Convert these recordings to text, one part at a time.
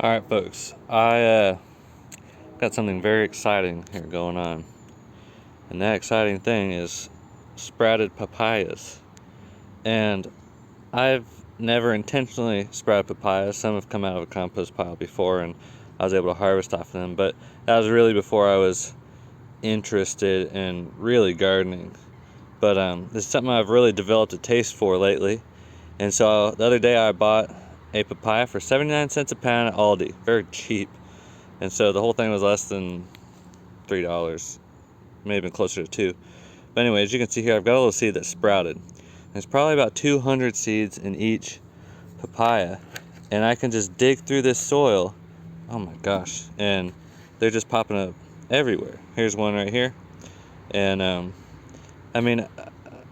Alright folks, I got something very exciting here going on. And that exciting thing is sprouted papayas. And I've never intentionally sprouted papayas. Some have come out of a compost pile before and I was able to harvest off of them. But that was really before I was interested in really gardening. But this is something I've really developed a taste for lately. And so the other day I bought a papaya for 79 cents a pound at Aldi. Very cheap. And so the whole thing was less than $3. Maybe been closer to 2. But anyway, as you can see here, I've got a little seed that sprouted. There's probably about 200 seeds in each papaya. And I can just dig through this soil. Oh my gosh. And they're just popping up everywhere. Here's one right here. And I mean,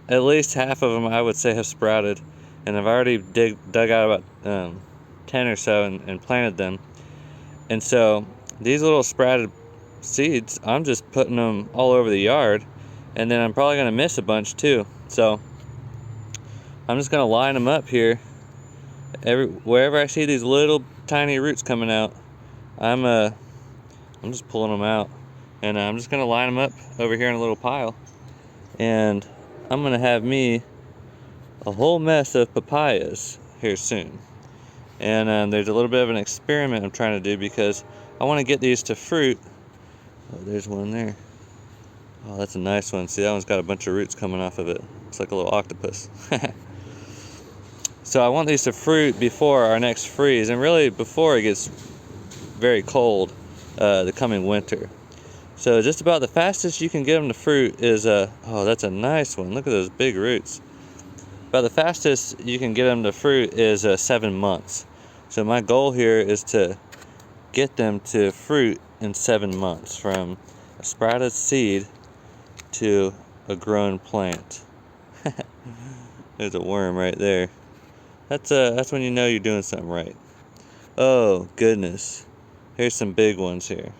at least half of them I would say have sprouted. And I've already dug out about 10 or so and planted them. And so these little sprouted seeds, I'm just putting them all over the yard, and then I'm probably going to miss a bunch too. So I'm just going to line them up here. Wherever I see these little tiny roots coming out, I'm just pulling them out, and I'm just going to line them up over here in a little pile. And I'm going to have me a whole mess of papayas here soon. And there's a little bit of an experiment I'm trying to do because I want to get these to fruit. Oh, there's one there. Oh, that's a nice one. See, that one's got a bunch of roots coming off of it. It's like a little octopus. So I want these to fruit before our next freeze, and really before it gets very cold the coming winter. So just about the fastest you can get them to fruit is, oh, that's a nice one. Look at those big roots. About the fastest you can get them to fruit is 7 months. So my goal here is to get them to fruit in 7 months, from a sprouted seed to a grown plant. There's a worm right there. That's when you know you're doing something right. Oh goodness, here's some big ones here.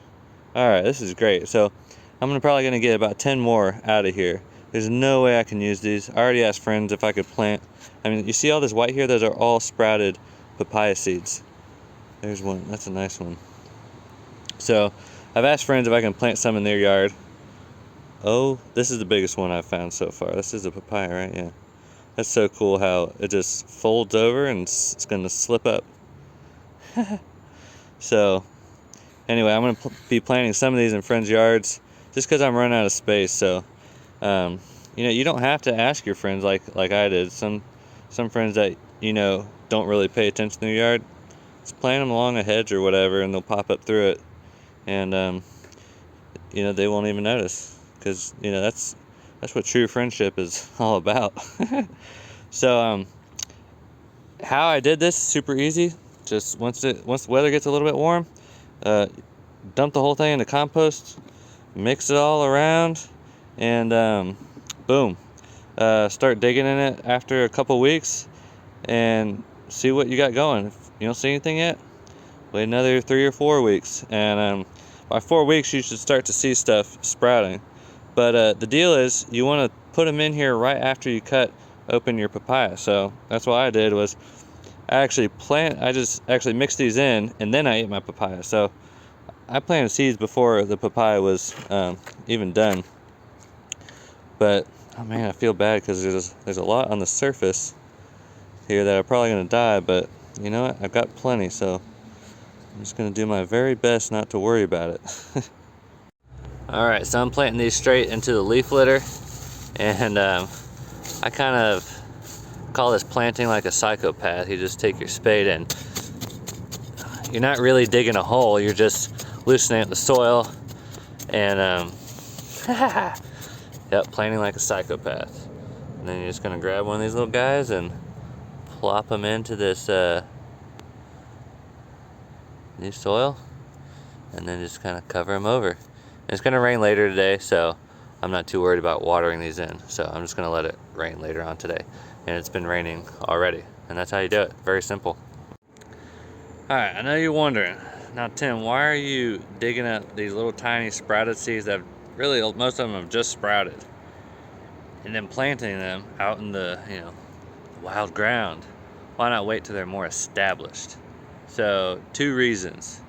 All right, this is great. So I'm probably gonna get about 10 more out of here. There's no way I can use these. I already asked friends if I could plant. I mean, you see all this white here? Those are all sprouted papaya seeds. There's one. That's a nice one. So I've asked friends if I can plant some in their yard. Oh, this is the biggest one I've found so far. This is a papaya, right? Yeah. That's so cool how it just folds over and it's going to slip up. So anyway, I'm going to be planting some of these in friends' yards just because I'm running out of space. So you don't have to ask your friends like I did. Some friends that don't really pay attention to their yard, just plant them along a hedge or whatever, and they'll pop up through it, and they won't even notice, because that's what true friendship is all about. So how I did this is super easy. Just once the weather gets a little bit warm, dump the whole thing into compost, mix it all around, and boom, start digging in it after a couple weeks and see what you got going. If you don't see anything yet, wait another 3 or 4 weeks, and by 4 weeks you should start to see stuff sprouting. But the deal is, you want to put them in here right after you cut open your papaya. So that's what I did, was I just actually mixed these in, and then I ate my papaya. So I planted seeds before the papaya was even done. But oh man, I feel bad because there's a lot on the surface here that are probably going to die, but you know what? I've got plenty, so I'm just going to do my very best not to worry about it. Alright, so I'm planting these straight into the leaf litter, and I kind of call this planting like a psychopath. You just take your spade and you're not really digging a hole, you're just loosening up the soil, and yep, planting like a psychopath. And then you're just going to grab one of these little guys and plop them into this new soil, and then just kind of cover them over. And it's going to rain later today, so I'm not too worried about watering these in. So I'm just going to let it rain later on today. And it's been raining already, and that's how you do it. Very simple. Alright, I know you're wondering, now Tim, why are you digging up these little tiny sprouted seeds that really, most of them have just sprouted, and then planting them out in the wild ground? Why not wait till they're more established? So 2 reasons: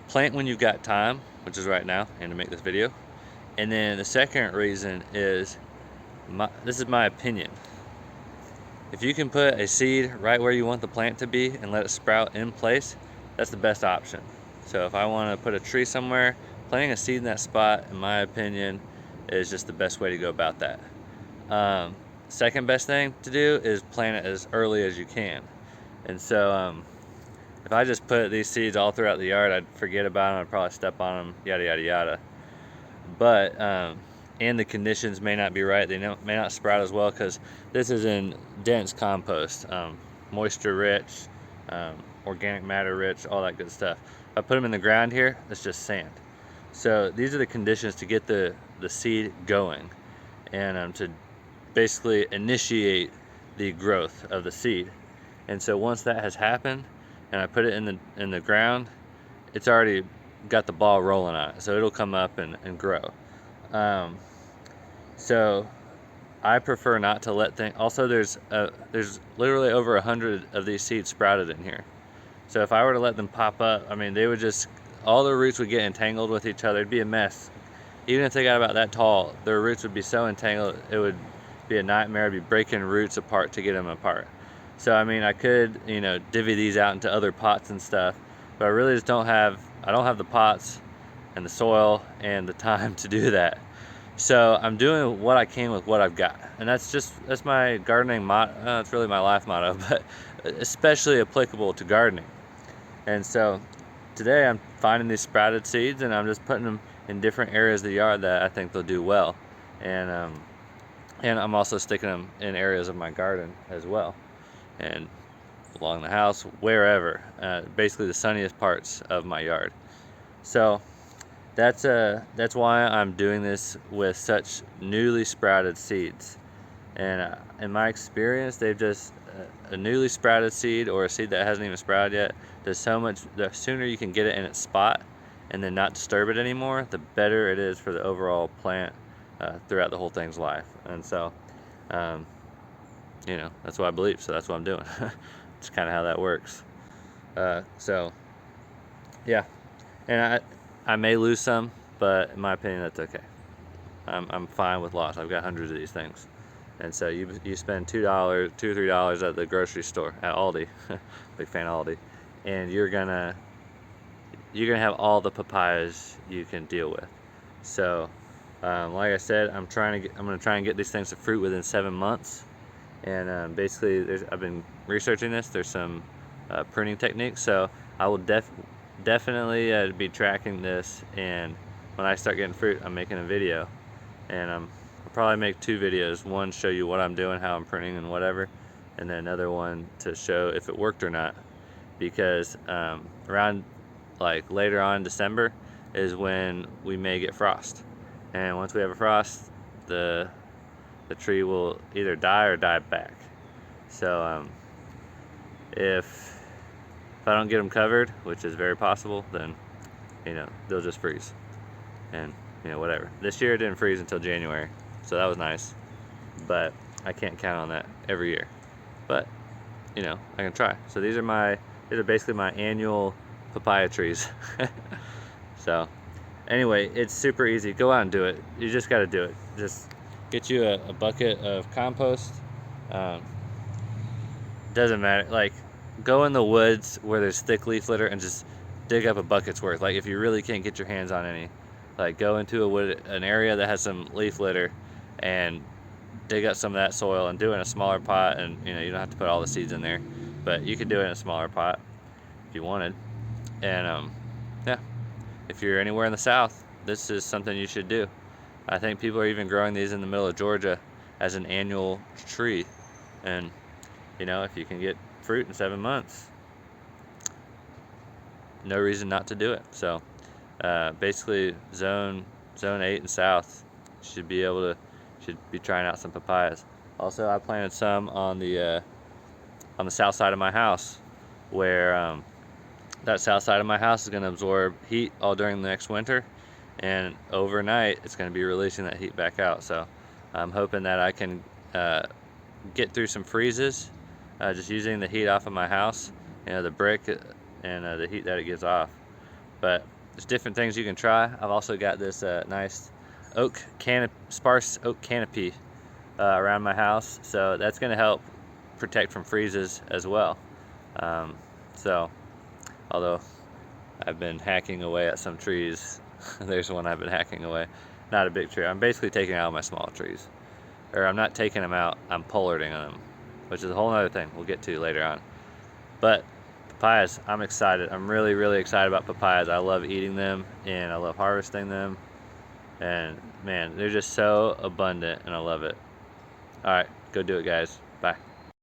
plant when you've got time, which is right now and to make this video. And then the second reason is, this is my opinion. If you can put a seed right where you want the plant to be and let it sprout in place, that's the best option. So if I want to put a tree somewhere, planting a seed in that spot, in my opinion, is just the best way to go about that. Second best thing to do is plant it as early as you can. And so if I just put these seeds all throughout the yard, I'd forget about them, I'd probably step on them, yada yada yada. But and the conditions may not be right, they may not sprout as well, because this is in dense compost, moisture rich, organic matter rich, all that good stuff. If I put them in the ground here, it's just sand. So these are the conditions to get the seed going, and to basically initiate the growth of the seed. And so once that has happened and I put it in the ground, it's already got the ball rolling on it, so it'll come up and grow. So I prefer not to let things. Also, there's literally over 100 of these seeds sprouted in here. So if I were to let them pop up, I mean, they would just, all their roots would get entangled with each other. It'd be a mess. Even if they got about that tall, their roots would be so entangled, it would be a nightmare. I'd be breaking roots apart to get them apart. So I mean, I could, divvy these out into other pots and stuff, but I really just don't have the pots and the soil and the time to do that. So I'm doing what I can with what I've got, and that's my gardening motto. It's really my life motto, but especially applicable to gardening. And so today I'm finding these sprouted seeds, and I'm just putting them in different areas of the yard that I think they'll do well. And I'm also sticking them in areas of my garden as well, and along the house, wherever, basically the sunniest parts of my yard. So that's why I'm doing this with such newly sprouted seeds. And in my experience, they've just, a newly sprouted seed, or a seed that hasn't even sprouted yet, does so much. The sooner you can get it in its spot and then not disturb it anymore, the better it is for the overall plant throughout the whole thing's life. And so that's what I believe, so that's what I'm doing. It's kind of how that works. So yeah, and I may lose some, but in my opinion, that's okay. I'm fine with loss. I've got hundreds of these things. And so you spend $2, $2 or $3 at the grocery store, at Aldi, big fan of Aldi, and you're gonna have all the papayas you can deal with. So like I said, I'm gonna try and get these things to fruit within 7 months. And basically, I've been researching this. There's some pruning techniques, so I will definitely be tracking this. And when I start getting fruit, I'm making a video, and I'll probably make 2 videos. One, show you what I'm doing, how I'm pruning and whatever, and then another one to show if it worked or not. Because around like later on in December is when we may get frost, and once we have a frost, the tree will either die or die back. So if I don't get them covered, which is very possible, then they'll just freeze, and whatever. This year it didn't freeze until January, so that was nice, but I can't count on that every year. But I can try. So these are basically my annual papaya trees. So anyway, it's super easy. Go out and do it. You just got to do it. Just get you a bucket of compost. Doesn't matter. Like, go in the woods where there's thick leaf litter and just dig up a bucket's worth. Like, if you really can't get your hands on any, like, go into an area that has some leaf litter and dig up some of that soil and do it in a smaller pot. And you don't have to put all the seeds in there, but you could do it in a smaller pot if you wanted. And yeah, if you're anywhere in the South, this is something you should do. I think people are even growing these in the middle of Georgia as an annual tree. And if you can get fruit in 7 months, no reason not to do it. So basically zone 8 and south should be trying out some papayas. Also, I planted some on the south side of my house, where that south side of my house is going to absorb heat all during the next winter, and overnight it's going to be releasing that heat back out. So I'm hoping that I can get through some freezes just using the heat off of my house. The brick and the heat that it gives off. But there's different things you can try. I've also got this nice sparse oak canopy around my house, so that's going to help protect from freezes as well. So although I've been hacking away at some trees, there's one I've been hacking away. Not a big tree. I'm basically taking out my small trees. Or I'm not taking them out, I'm pollarding them, which is a whole other thing we'll get to later on. But papayas, I'm excited. I'm really, really excited about papayas. I love eating them and I love harvesting them. And man, they're just so abundant and I love it. All right, go do it, guys. Bye.